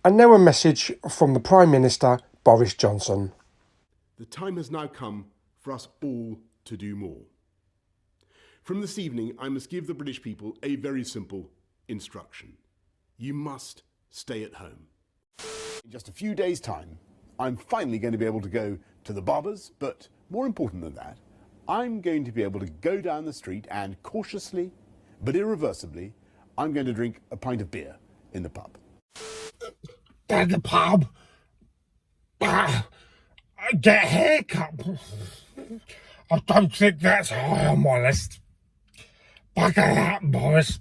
And now a message from the Prime Minister, Boris Johnson. The time has now come for us all to do more. From this evening, I must give the British people a very simple instruction. You must stay at home. In just a few days' time, I'm finally going to be able to go to the barber's, but more important than that, I'm going to be able to go down the street and cautiously, but irreversibly, I'm going to drink a pint of beer in the pub. At the pub? Get a haircut? I don't think that's high on my list. Bugger that, Boris.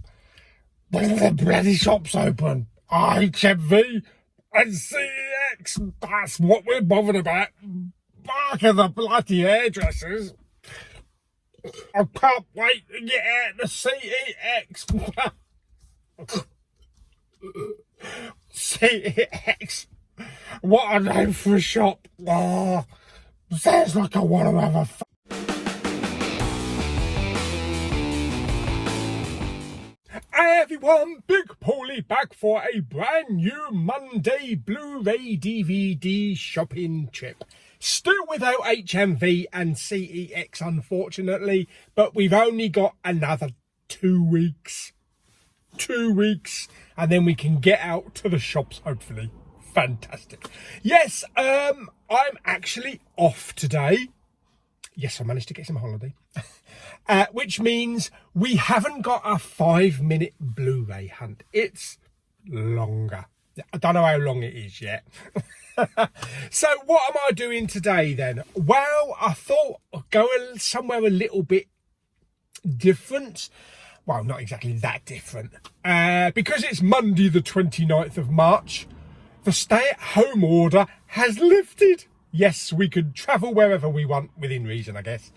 When are the bloody shops open? HMV and CEX. That's what we're bothered about. Bugger the bloody hairdressers. I can't wait to get out the CEX. CEX. What a name for a shop. Oh, sounds like I want to have a Hey everyone, Big Pauly back for a brand new Monday Blu-ray DVD shopping trip. Still without HMV and CEX unfortunately, but we've only got another 2 weeks. 2 weeks and then we can get out to the shops hopefully. Fantastic. Yes, I'm actually off today. Yes, I managed to get some holiday. Which means we haven't got a 5-minute Blu-ray hunt. It's longer. I don't know how long it is yet. So what am I doing today then? Well, I thought I'd go somewhere a little bit different. Well, not exactly that different. Because it's Monday the 29th of March, the stay-at-home order has lifted. Yes, we could travel wherever we want, within reason, I guess.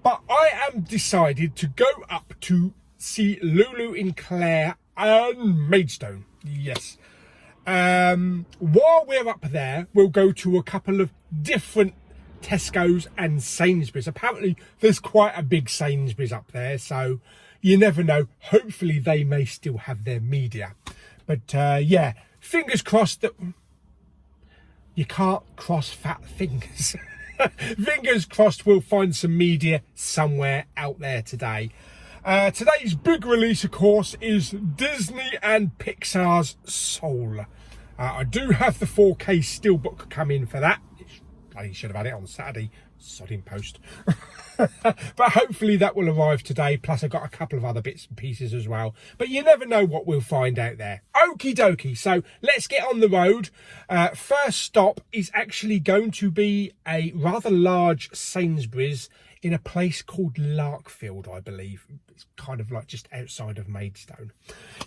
But I am decided to go up to see Lulu in Clare and Maidstone. Yes. While we're up there, we'll go to a couple of different Tesco's and Sainsbury's. Apparently, there's quite a big Sainsbury's up there, so you never know. Hopefully, they may still have their media. But yeah, fingers crossed that you can't cross fat fingers. Fingers crossed we'll find some media somewhere out there today. Today's big release, of course, is Disney and Pixar's Soul. I do have the 4K steelbook coming for that. I should have had it on Saturday, sodding post. But hopefully that will arrive today. Plus I've got a couple of other bits and pieces as well. But you never know what we'll find out there. Okie dokie. So let's get on the road. First stop is actually going to be a rather large Sainsbury's in a place called Larkfield, I believe. It's kind of like just outside of Maidstone.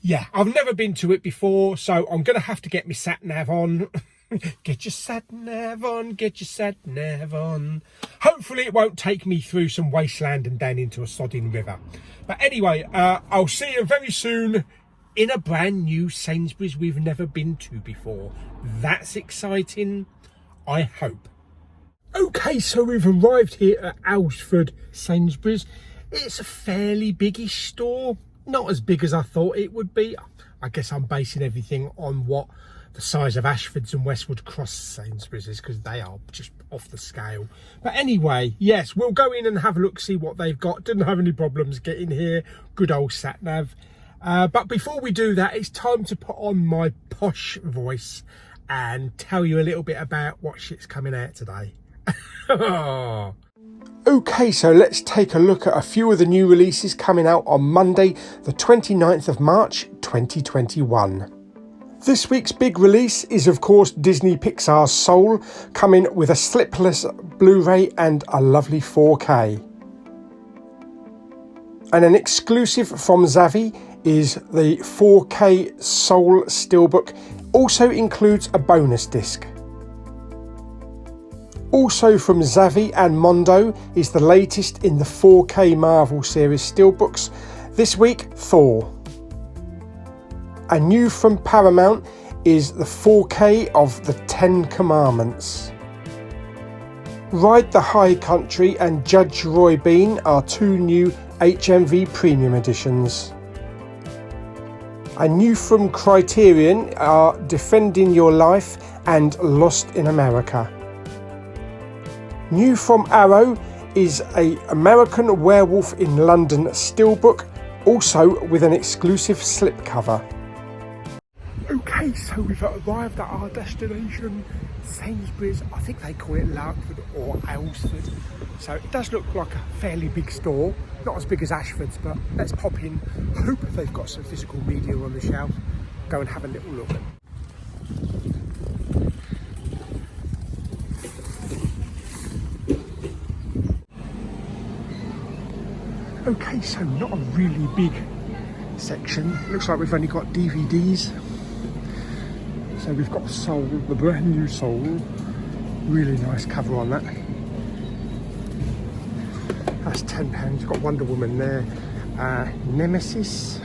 Yeah, I've never been to it before, so I'm going to have to get my sat-nav on. Get your sat-nav on, get your sat-nav on. Hopefully it won't take me through some wasteland and down into a sodding river. But anyway, I'll see you very soon in a brand new Sainsbury's we've never been to before. That's exciting, I hope. Okay, so we've arrived here at Alresford Sainsbury's. It's a fairly biggish store. Not as big as I thought it would be. I guess I'm basing everything on what the size of Ashford's and Westwood Cross Sainsbury's is, because they are just off the scale. But anyway, yes, we'll go in and have a look, see what they've got. Didn't have any problems getting here. Good old sat-nav. But before we do that, it's time to put on my posh voice and tell you a little bit about what shit's coming out today. Okay, so let's take a look at a few of the new releases coming out on Monday, the 29th of March, 2021. This week's big release is, of course, Disney Pixar's Soul, coming with a slipless Blu-ray and a lovely 4K. And an exclusive from Zavvi is the 4K Soul Steelbook. Also includes a bonus disc. Also from Zavvi and Mondo is the latest in the 4K Marvel series steelbooks. This week, Thor. And new from Paramount is the 4K of the 10 Commandments. Ride the High Country and Judge Roy Bean are two new HMV Premium editions. And new from Criterion are Defending Your Life and Lost in America. New from Arrow is a American Werewolf in London steelbook, also with an exclusive slipcover. Okay, so we've arrived at our destination, Sainsbury's. I think they call it Larkford or Aylesford. So it does look like a fairly big store, not as big as Ashford's, but let's pop in. Hope they've got some physical media on the shelf. Go and have a little look. Okay, so not a really big section. Looks like we've only got DVDs. So we've got Soul, the brand new Soul. Really nice cover on that. That's £10. You've got Wonder Woman there. Nemesis.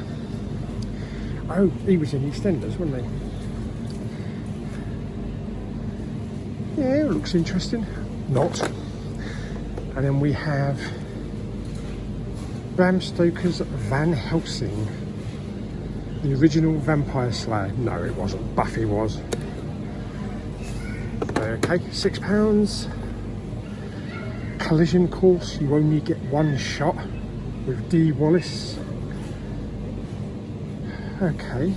Oh, he was in EastEnders, wasn't he? Yeah, it looks interesting. Not. And then we have Bram Stoker's Van Helsing. The original Vampire Slayer. No, it wasn't. Buffy was. Okay, £6. Collision Course. You only get one shot with Dee Wallace. Okay.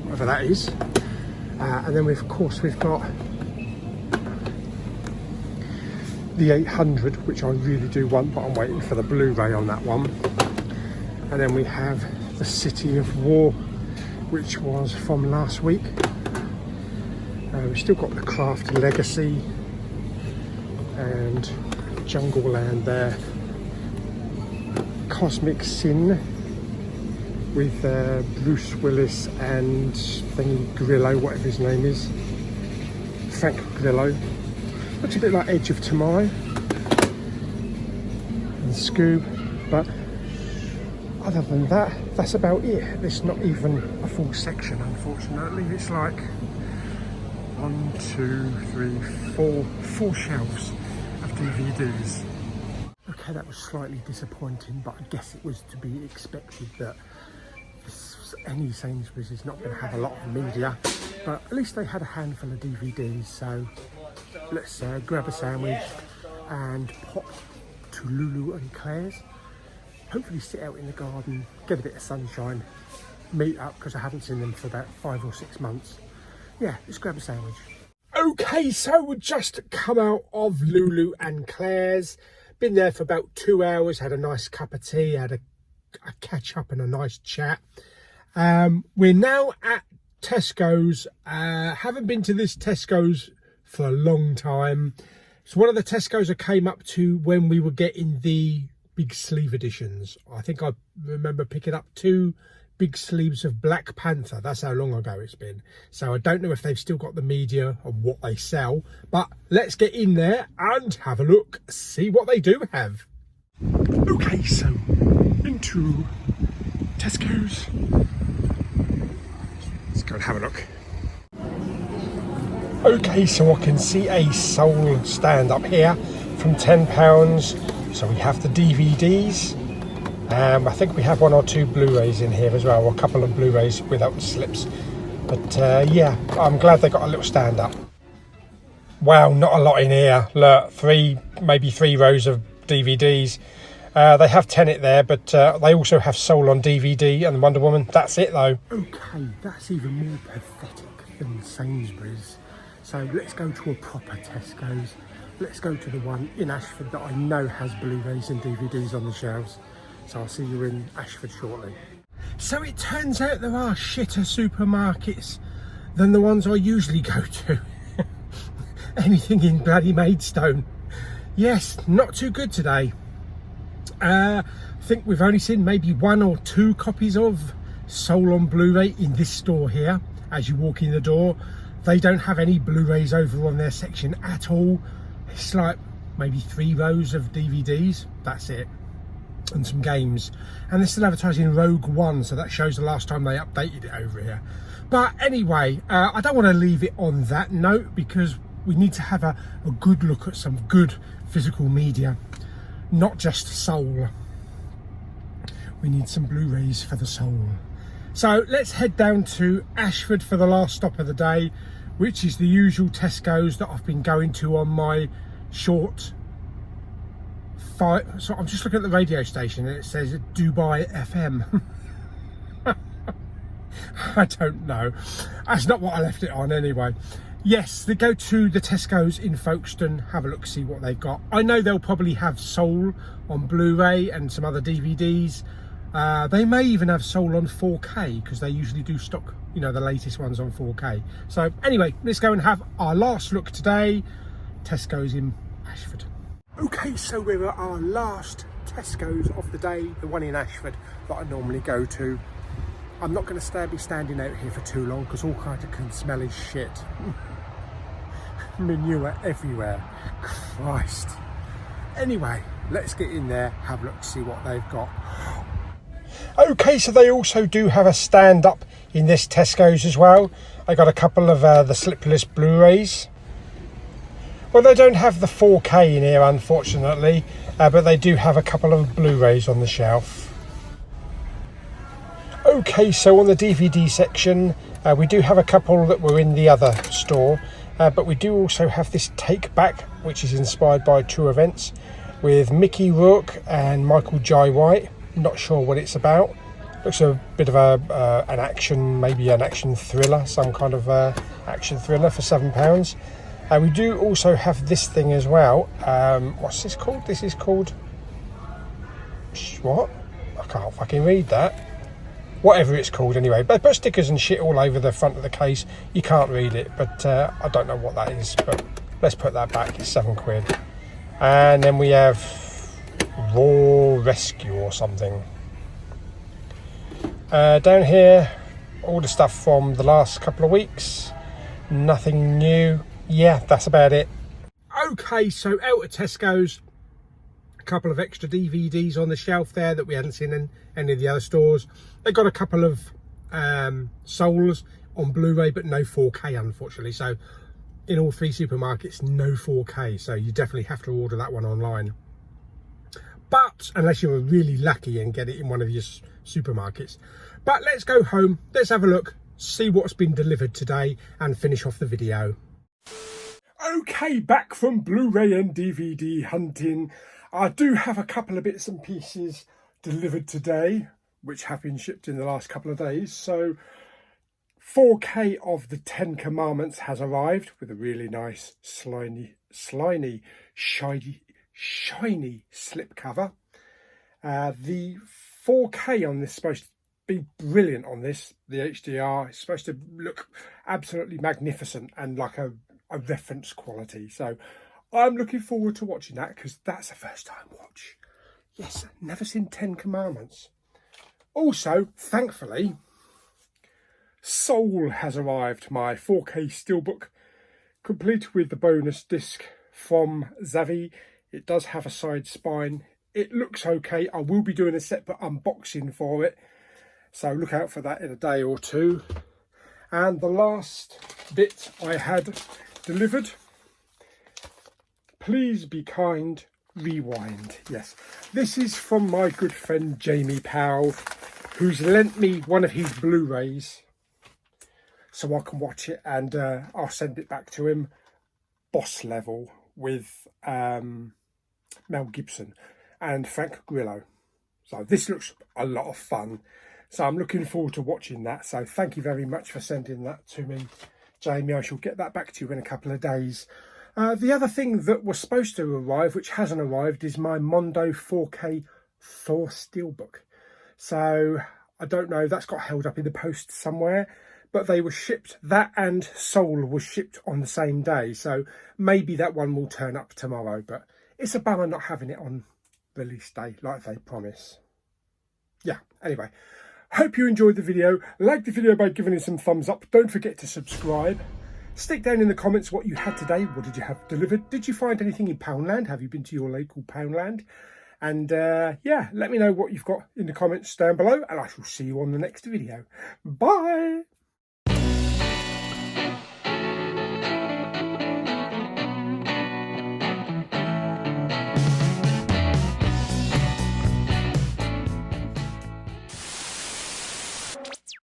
Whatever that is. And then of course we've got the 800, which I really do want, but I'm waiting for the Blu-ray on that one. And then we have the City of War, which was from last week. We've still got the Craft Legacy and Jungle Land there. Cosmic Sin with Bruce Willis and thingy Grillo, whatever his name is. Frank Grillo. Looks a bit like Edge of Tomorrow and Scoob, but other than that, that's about it. There's not even a full section, unfortunately. It's like 1, 2, 3, 4 shelves of DVDs. Okay, that was slightly disappointing, but I guess it was to be expected that any Sainsbury's is not going to have a lot of media, but at least they had a handful of DVDs, so let's grab a sandwich and pop to Lulu and Claire's. Hopefully sit out in the garden, get a bit of sunshine, meet up, because I haven't seen them for about 5 or 6 months. Yeah, let's grab a sandwich. Okay, so we've just come out of Lulu and Claire's. Been there for about 2 hours, had a nice cup of tea, had a catch up and a nice chat. We're now at Tesco's. Haven't been to this Tesco's for a long time. It's one of the Tesco's I came up to when we were getting the big sleeve editions. I think I remember picking up 2 big sleeves of Black Panther. That's how long ago it's been. So I don't know if they've still got the media or what they sell, but let's get in there and have a look, see what they do have. Okay, so into Tesco's. Let's go and have a look. Okay, so I can see a Soul stand up here from £10. So we have the DVDs. I think we have 1 or 2 Blu-rays in here as well, or a couple of Blu-rays without the slips. But yeah, I'm glad they got a little stand up. Wow, not a lot in here. Look, maybe 3 rows of DVDs. They have Tenet there, but they also have Soul on DVD and Wonder Woman. That's it though. Okay, that's even more pathetic than Sainsbury's. So let's go to a proper Tesco's. Let's go to the one in Ashford that I know has Blu-rays and DVDs on the shelves. So I'll see you in Ashford shortly. So it turns out there are shitter supermarkets than the ones I usually go to. Anything in bloody Maidstone. Yes, not too good today. I think we've only seen maybe 1 or 2 copies of Soul on Blu-ray in this store here. As you walk in the door, they don't have any Blu-rays over on their section at all. It's like maybe 3 rows of DVDs, that's it, and some games. And they're still advertising Rogue One, so that shows the last time they updated it over here. But anyway, I don't want to leave it on that note, because we need to have a good look at some good physical media, not just Soul. We need some Blu-rays for the Soul. So let's head down to Ashford for the last stop of the day, which is the usual Tesco's that I've been going to on my short so I'm just looking at the radio station and it says Dubai FM. I don't know. That's not what I left it on anyway. Yes, they go to the Tesco's in Folkestone, have a look, see what they've got. I know they'll probably have Soul on Blu-ray and some other DVDs. They may even have Soul on 4K because they usually do stock, you know, the latest ones on 4K. So anyway, let's go and have our last look today. Tesco's in Ashford. Okay, so we're at our last Tesco's of the day, the one in Ashford that I normally go to. I'm not going to be standing out here for too long because all kinds of can smell is shit. Manure everywhere. Christ. Anyway, let's get in there, have a look, see what they've got. Okay, so they also do have a stand-up in this Tesco's as well. I got a couple of the slipless Blu-rays. Well, they don't have the 4K in here, unfortunately, but they do have a couple of Blu-rays on the shelf. Okay, so on the DVD section, we do have a couple that were in the other store, but we do also have this Take Back, which is inspired by true events, with Mickey Rourke and Michael Jai White. Not sure what it's about. Looks a bit of an action, maybe an action thriller, some kind of action thriller for £7. We do also have this thing as well. What's this called? This is called... what? I can't fucking read that. Whatever it's called anyway. They put stickers and shit all over the front of the case. You can't read it, but I don't know what that is. But let's put that back. It's £7. And then we have Raw Rescue or something. Down here, all the stuff from the last couple of weeks. Nothing new. Yeah, that's about it. Okay, so out at Tesco's, a couple of extra DVDs on the shelf there that we hadn't seen in any of the other stores. They got a couple of Souls on Blu-ray, but no 4K, unfortunately. So in all three supermarkets, no 4K. So you definitely have to order that one online. But unless you're really lucky and get it in one of your supermarkets. But let's go home. Let's have a look, see what's been delivered today and finish off the video. Okay, back from Blu-ray and DVD hunting. I do have a couple of bits and pieces delivered today, which have been shipped in the last couple of days. So 4K of the 10 Commandments has arrived with a really nice slimy, shiny slip cover. The 4K on this is supposed to be brilliant on this. The HDR is supposed to look absolutely magnificent and like a reference quality. So I'm looking forward to watching that because that's a first time watch. Yes, never seen 10 Commandments. Also, thankfully, Soul has arrived, my 4K steelbook, complete with the bonus disc from Xavi. It does have a side spine. It looks okay. I will be doing a separate unboxing for it, so look out for that in a day or two. And the last bit I had delivered, Please Be Kind, Rewind. Yes, this is from my good friend Jamie Powell, who's lent me one of his Blu-rays so I can watch it, and I'll send it back to him. Boss Level with Mel Gibson and Frank Grillo. So this looks a lot of fun. So I'm looking forward to watching that. So thank you very much for sending that to me, Jamie. I shall get that back to you in a couple of days. The other thing that was supposed to arrive, which hasn't arrived, is my Mondo 4K Thor Steelbook. So I don't know, that's got held up in the post somewhere, but they were shipped, that and Soul was shipped on the same day. So maybe that one will turn up tomorrow, but it's a bummer not having it on release day like they promise. Yeah, anyway, hope you enjoyed the video. Like the video by giving it some thumbs up. Don't forget to subscribe. Stick down in the comments what you had today. What did you have delivered? Did you find anything in Poundland? Have you been to your local Poundland? And yeah, let me know what you've got in the comments down below, and I shall see you on the next video. Bye!